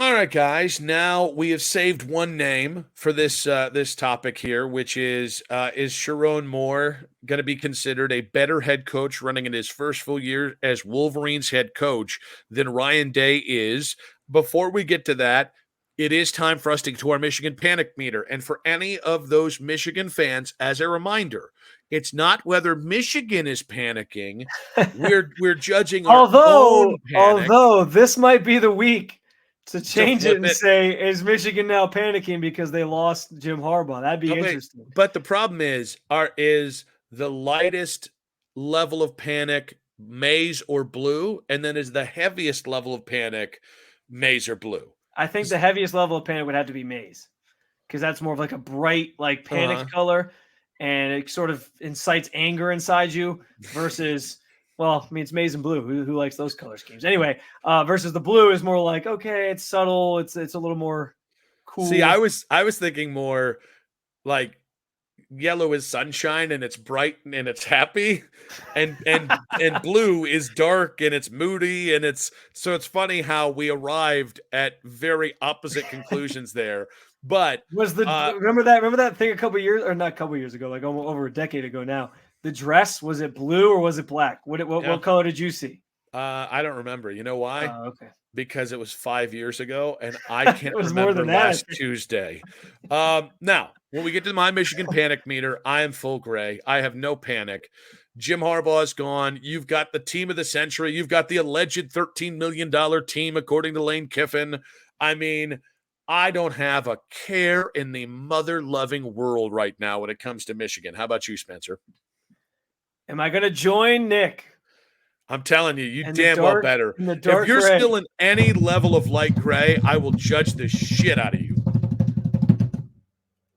All right, guys. Now we have saved one name for this topic here, which is Sherrone Moore going to be considered a better head coach running in his first full year as Wolverines head coach than Ryan Day is? Before we get to that, it is time for us to get to our Michigan panic meter, and for any of those Michigan fans, as a reminder, it's not whether Michigan is panicking. We're judging our although, own panic. although this might be the week to To change it flip and it. say, is Michigan now panicking because they lost Jim Harbaugh? That'd be Okay, interesting. but the problem is the lightest level of panic maize or blue, and then is the heaviest level of panic maize or blue? I think the heaviest level of panic would have to be maize because that's more of like a bright, like Uh-huh. panicked color, and it sort of incites anger inside you. Versus, well, I mean, it's maize and blue. Who likes those color schemes anyway? Versus the blue is more like, okay, it's subtle. It's a little more See, I cool. was I was thinking more like yellow is sunshine and it's bright and it's happy, and blue is dark and it's moody, and it's funny how we arrived at very opposite conclusions there. But Was the uh remember that thing a couple years, or not a couple years ago, like almost over a decade ago now? The dress, was it blue or was it black? yeah, What color did you see? I don't remember. You know why? Okay. Because it was 5 years ago, and I It can't was more remember than that, I last think. Tuesday. Now, when we get to my Michigan panic meter, I am full gray. I have no panic. Jim Harbaugh is gone. You've got the team of the century. You've got the alleged $13 million team, according to Lane Kiffin. I mean, I don't have a care in the mother loving world right now when it comes to Michigan. How about you, Spencer? Am I gonna join Nick I'm telling you, you in the damn well dark better. in the If dark you're gray? still in any level of light gray, I will judge the shit out of you.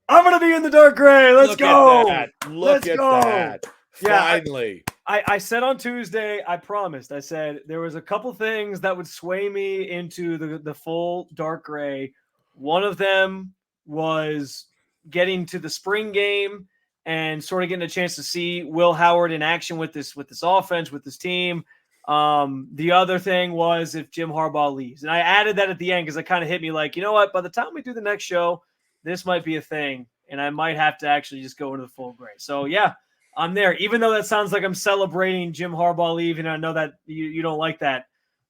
I'm gonna be in the dark gray. Let's Look at go. that. Look Let's at go. that. Yeah, Finally. I said on Tuesday, I promised. I said there was a couple things that would sway me into the full dark gray. One of them was getting to the spring game and sort of getting a chance to see Will Howard in action with this offense, with this team. The other thing was if Jim Harbaugh leaves. And I added that at the end because it kind of hit me like, you know what, by the time we do the next show, this might be a thing. And I might have to actually just go into the full gray. So yeah, I'm there. Even though that sounds like I'm celebrating Jim Harbaugh leaving, I know that you don't like that.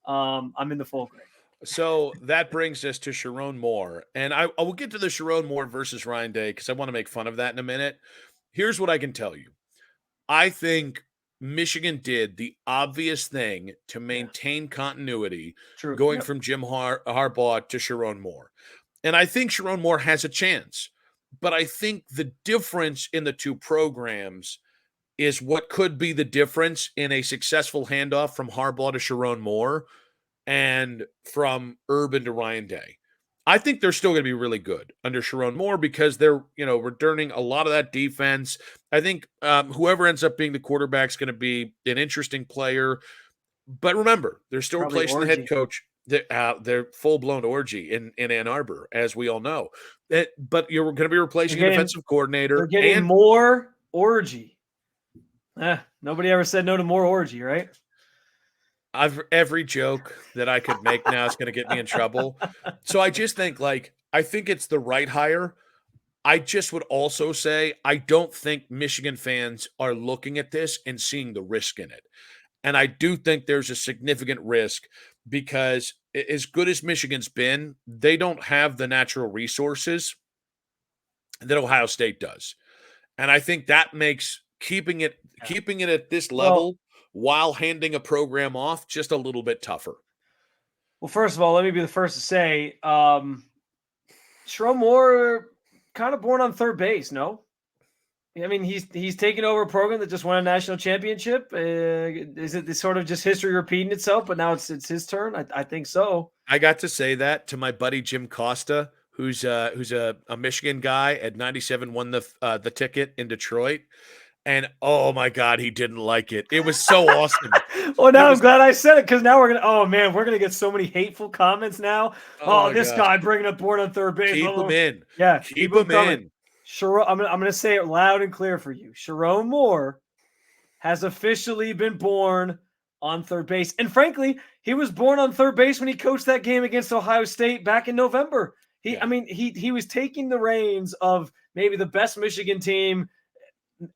I'm in the full gray. So that brings us to Sherrone Moore. And I will get to the Sherrone Moore versus Ryan Day because I want to make fun of that in a minute. Here's what I can tell you. I think Michigan did the obvious thing to Yeah, maintain continuity true. going Yep. from Jim Harbaugh to Sherrone Moore. And I think Sherrone Moore has a chance. But I think the difference in the two programs is what could be the difference in a successful handoff from Harbaugh to Sherrone Moore and from Urban to Ryan Day. I think they're still going to be really good under Sherrone Moore because they're, returning a lot of that defense. I think whoever ends up being the quarterback is going to be an interesting player. But remember, they're still Probably replacing the head orgy. coach. They're full blown orgy in Ann Arbor, as we all know. But you're going to be They're replacing a getting defensive they're coordinator, getting and more orgy. Nobody ever said no to more orgy, right? every joke that I could make now is going to get me in trouble. So I just think I think it's the right hire. I just would also say I don't think Michigan fans are looking at this and seeing the risk in it. And I do think there's a significant risk because as good as Michigan's been, they don't have the natural resources that Ohio State does. And I think that makes Yeah. keeping it at this Well, level while handing a program off just a little bit tougher. well, first of all, let me be the first to say, Sherrone Moore kind of born on third base. No, I mean he's taken over a program that just won a national championship. Is it this sort of just history repeating itself? But now it's his turn. I think so. I got to say that to my buddy Jim Costa, who's a Michigan guy at 97, won the ticket in Detroit, and oh my god, he didn't like it. It was so awesome. Well, It now I'm was glad I said it because now we're gonna. Oh man, we're gonna get so many hateful comments now. oh Oh, my this gosh, guy bringing up born on third base. Blah, keep blah, him blah. in, Yeah, keep keep them him coming. in. I'm gonna say it loud and clear for you. Sherrone Moore has officially been born on third base. And frankly, he was born on third base when he coached that game against Ohio State back in November. Yeah. He was taking the reins of maybe the best Michigan team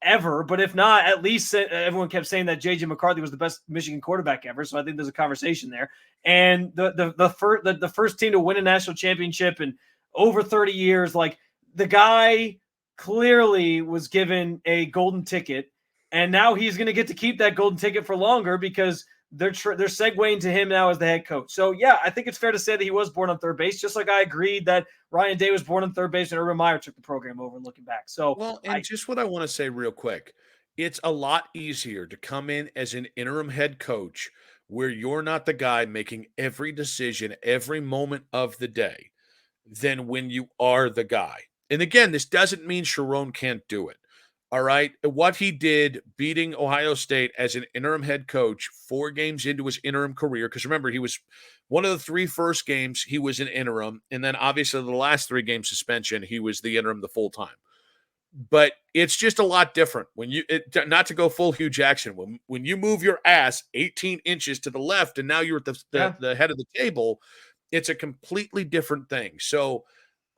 ever, but if not, at least everyone kept saying that JJ McCarthy was the best Michigan quarterback ever. So I think there's a conversation there. And the first team to win a national championship in over 30 years, like the guy clearly was given a golden ticket, and now he's going to get to keep that golden ticket for longer because they're segueing to him now as the head coach. So yeah, I think it's fair to say that he was born on third base, just like I agreed that Ryan Day was born on third base and Urban Meyer took the program over looking back. So Well, and just what I want to say real quick, it's a lot easier to come in as an interim head coach where you're not the guy making every decision every moment of the day than when you are the guy. And again, this doesn't mean Sherrone can't do it. All right. What he did beating Ohio State as an interim head coach 4 games into his interim career, because remember, he was one of the 3 first games, he was an interim. And then obviously the last 3 game suspension, he was the interim the full time. But it's just a lot different when not to go full Hugh Jackson, when you move your ass 18 inches to the left and now you're at the head of the table, it's a completely different thing. So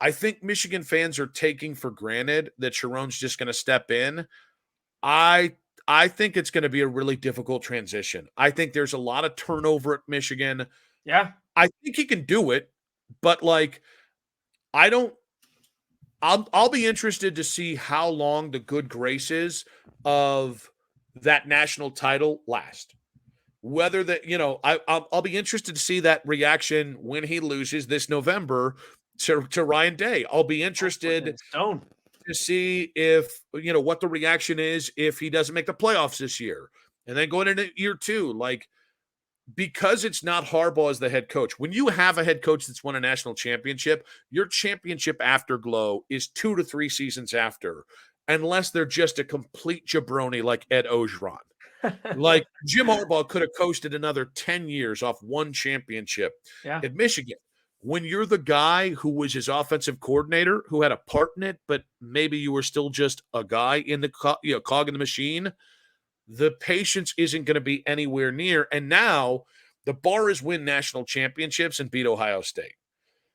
I think Michigan fans are taking for granted that Sherrone's just going to step in. I think it's going to be a really difficult transition. I think there's a lot of turnover at Michigan. yeah, I think he can do it, but like I don't I'll be interested to see how long the good graces of that national title last. Whether that, I'll be interested to see that reaction when he loses this November to Ryan Day. I'll be interested to see if what the reaction is if he doesn't make the playoffs this year, and then going into year 2, like because it's not Harbaugh as the head coach. When you have a head coach that's won a national championship, your championship afterglow is 2 to 3 seasons after, unless they're just a complete jabroni like Ed Ogeron. Like Jim Harbaugh could have coasted another 10 years off one championship at Michigan. When you're the guy who was his offensive coordinator, who had a part in it, but maybe you were still just a guy in the cog in the machine, the patience isn't going to be anywhere near. And now the bar is win national championships and beat Ohio State.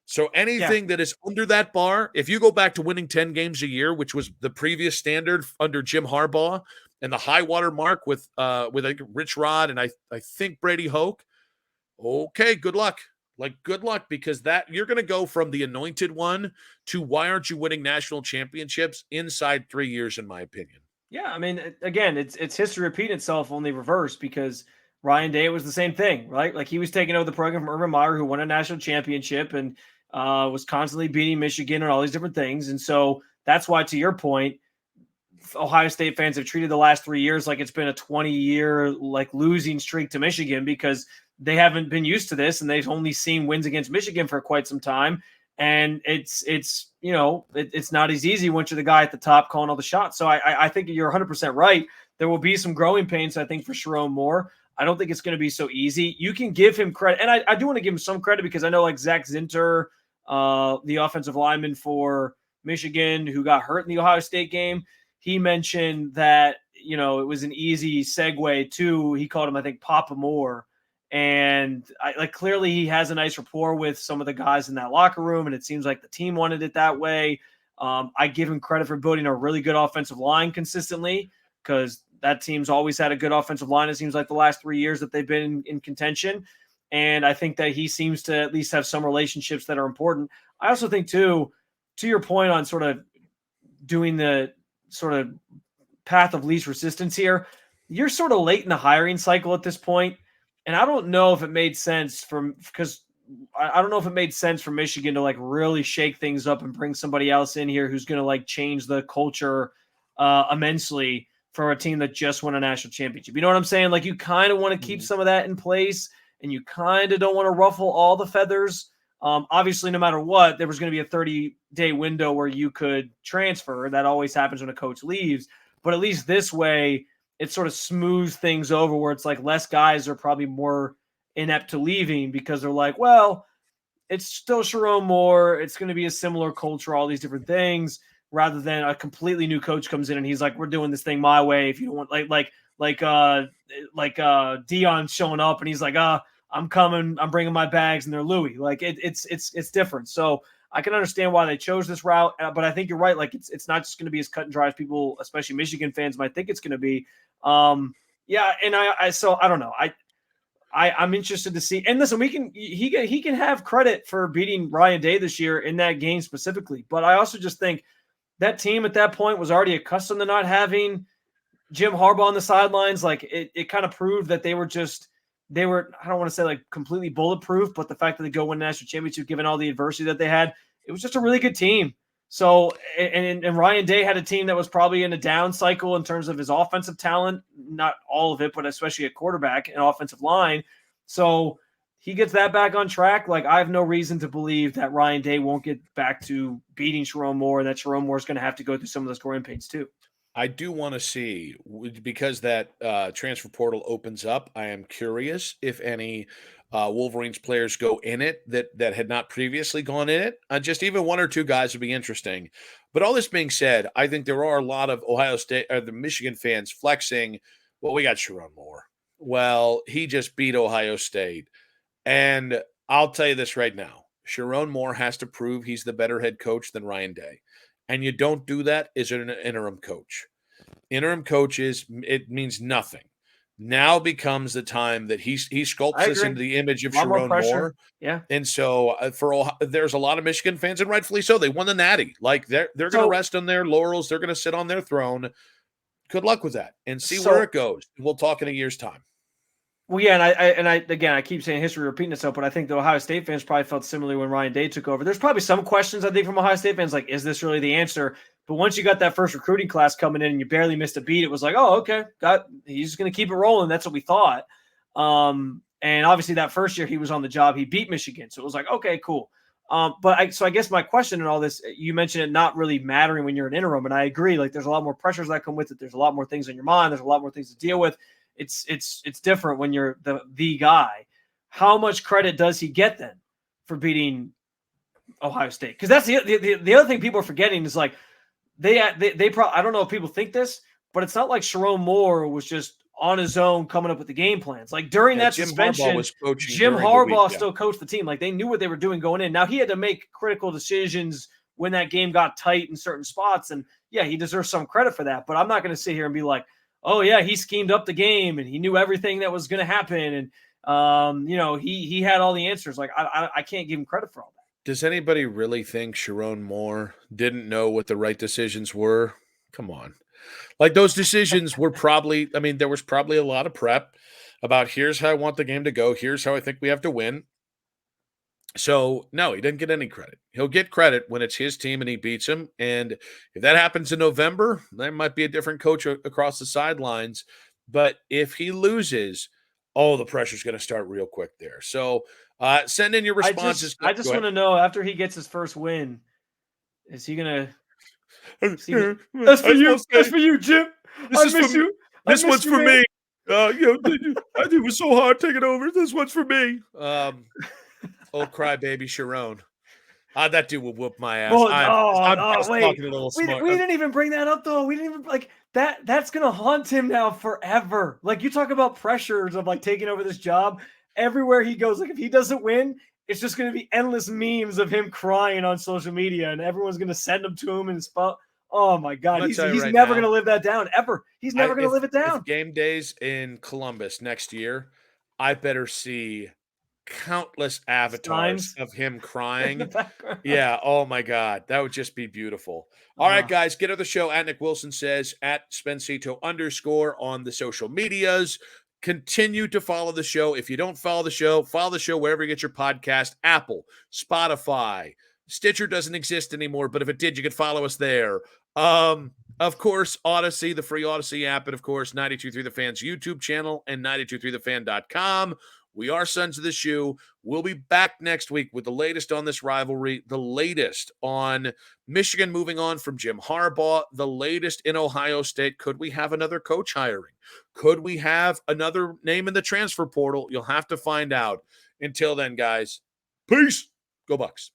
So anything that is under that bar, if you go back to winning 10 games a year, which was the previous standard under Jim Harbaugh, and the high water mark with I think Rich Rod and I think Brady Hoke, okay, good luck. Like good luck, because that you're going to go from the anointed one to why aren't you winning national championships inside 3 years, in my opinion. Yeah, I mean, again, it's history repeating itself, only reverse, because Ryan Day was the same thing, right? Like he was taking over the program from Urban Meyer, who won a national championship and was constantly beating Michigan and all these different things. And so that's why, to your point, Ohio State fans have treated the last 3 years like it's been a 20-year like losing streak to Michigan, because they haven't been used to this and they've only seen wins against Michigan for quite some time. And it's not as easy once you're the guy at the top calling all the shots. So I think you're 100% right. There will be some growing pains, I think, for Sherrone Moore. I don't think it's going to be so easy. You can give him credit, and I do want to give him some credit, because I know like Zach Zinter, the offensive lineman for Michigan who got hurt in the Ohio State game, he mentioned that it was an easy segue to, he called him, I think, Papa Moore. And clearly he has a nice rapport with some of the guys in that locker room, and it seems like the team wanted it that way. I give him credit for building a really good offensive line consistently, because that team's always had a good offensive line. It seems like the last 3 years that they've been in contention. And I think that he seems to at least have some relationships that are important. I also think, too, to your point on sort of doing the sort of path of least resistance here, you're sort of late in the hiring cycle at this point. And I don't know if it made sense because I don't know if it made sense for Michigan to like really shake things up and bring somebody else in here who's going to like change the culture immensely for a team that just won a national championship. You know what I'm saying? Like you kind of want to keep some of that in place, and you kind of don't want to ruffle all the feathers. Obviously, no matter what, there was going to be a 30-day window where you could transfer. That always happens when a coach leaves. But at least this way, it sort of smooths things over, where it's like less guys are probably more inept to leaving because they're like, well, it's still Sherrone Moore. It's going to be a similar culture, all these different things, rather than a completely new coach comes in and he's like, we're doing this thing my way. If you don't want, like Dion showing up and he's like, I'm coming, I'm bringing my bags, and they're Louis. Like it's different. So I can understand why they chose this route, but I think you're right. Like it's not just going to be as cut and dry as people, especially Michigan fans, might think it's going to be. Yeah, and so I don't know. I'm interested to see. And listen, he can have credit for beating Ryan Day this year in that game specifically. But I also just think that team at that point was already accustomed to not having Jim Harbaugh on the sidelines. Like it kind of proved that they were, I don't want to say like completely bulletproof, but the fact that they go win a national championship, given all the adversity that they had, it was just a really good team. So, and Ryan Day had a team that was probably in a down cycle in terms of his offensive talent, not all of it, but especially at quarterback and offensive line. So he gets that back on track. Like I have no reason to believe that Ryan Day won't get back to beating Sherrone Moore, and that Sherrone Moore is going to have to go through some of those growing pains too. I do want to see, because that transfer portal opens up. I am curious if any Wolverines players go in it that had not previously gone in it. Just even one or two guys would be interesting. But all this being said, I think there are a lot of Ohio State or the Michigan fans flexing. Well, we got Chiron Moore. Well, he just beat Ohio State, and I'll tell you this right now: Chiron Moore has to prove he's the better head coach than Ryan Day. And you don't do that as an interim coach. Interim coaches, it means nothing. Now becomes the time that he sculpts us into the image of Sherrone Moore. Yeah. And so there's a lot of Michigan fans, and rightfully so. They won the Natty. Like they're going to rest on their laurels. They're going to sit on their throne. Good luck with that, and see where it goes. We'll talk in a year's time. Well, yeah, and I keep saying history repeating itself, but I think the Ohio State fans probably felt similarly when Ryan Day took over. There's probably some questions, I think, from Ohio State fans, like, is this really the answer? But once you got that first recruiting class coming in and you barely missed a beat, it was like, oh, okay, he's going to keep it rolling. That's what we thought. And obviously that first year he was on the job, he beat Michigan. So it was like, okay, cool. So I guess my question in all this, you mentioned it not really mattering when you're an interim, and I agree. Like, there's a lot more pressures that come with it. There's a lot more things on your mind. There's a lot more things to deal with. It's different when you're the guy. How much credit does he get then for beating Ohio State? Because that's the other thing people are forgetting is like they probably, I don't know if people think this, but it's not like Sherrone Moore was just on his own coming up with the game plans. Like during that suspension, Jim Harbaugh still coached the team. Like they knew what they were doing going in. Now he had to make critical decisions when that game got tight in certain spots, and yeah, he deserves some credit for that. But I'm not going to sit here and be like, oh yeah, he schemed up the game and he knew everything that was going to happen, and he had all the answers. Like I can't give him credit for all that. Does anybody really think Sherrone Moore didn't know what the right decisions were? Come on. Like those decisions were probably, I mean, there was probably a lot of prep about here's how I want the game to go. Here's how I think we have to win. So no, he didn't get any credit. He'll get credit when it's his team and he beats them. And if that happens in November, there might be a different coach across the sidelines. But if he loses, the pressure's going to start real quick there. So send in your responses. I just want to know, after he gets his first win, is he going to That's for you. That's for you, Jim. I miss you. This one's for me. It was so hard taking over. This one's for me. Old crybaby Chiron. That dude will whoop my ass. I'm talking a little smart. We didn't even bring that up though. We didn't even like that. That's gonna haunt him now forever. Like you talk about pressures of like taking over this job. Everywhere he goes, like if he doesn't win, it's just gonna be endless memes of him crying on social media, and everyone's gonna send them to him and spot. Oh my God, he's never going to live that down ever. He's never going to live it down. If game days in Columbus next year, I better see countless avatars of him crying. Yeah. Oh my God, that would just be beautiful. All right, guys, get on the show at Nick Wilson Says at Spencito _ on the social medias. Continue to follow the show. If you don't follow the show wherever you get your podcast: Apple, Spotify. Stitcher doesn't exist anymore, but if it did, you could follow us there. Of course, Odyssey, the free Odyssey app, and of course, 92.3 The Fan's YouTube channel and 92.3thefan.com. We are Sons of the Shoe. We'll be back next week with the latest on this rivalry, the latest on Michigan moving on from Jim Harbaugh, the latest in Ohio State. Could we have another coach hiring? Could we have another name in the transfer portal? You'll have to find out. Until then, guys, peace. Go Bucks.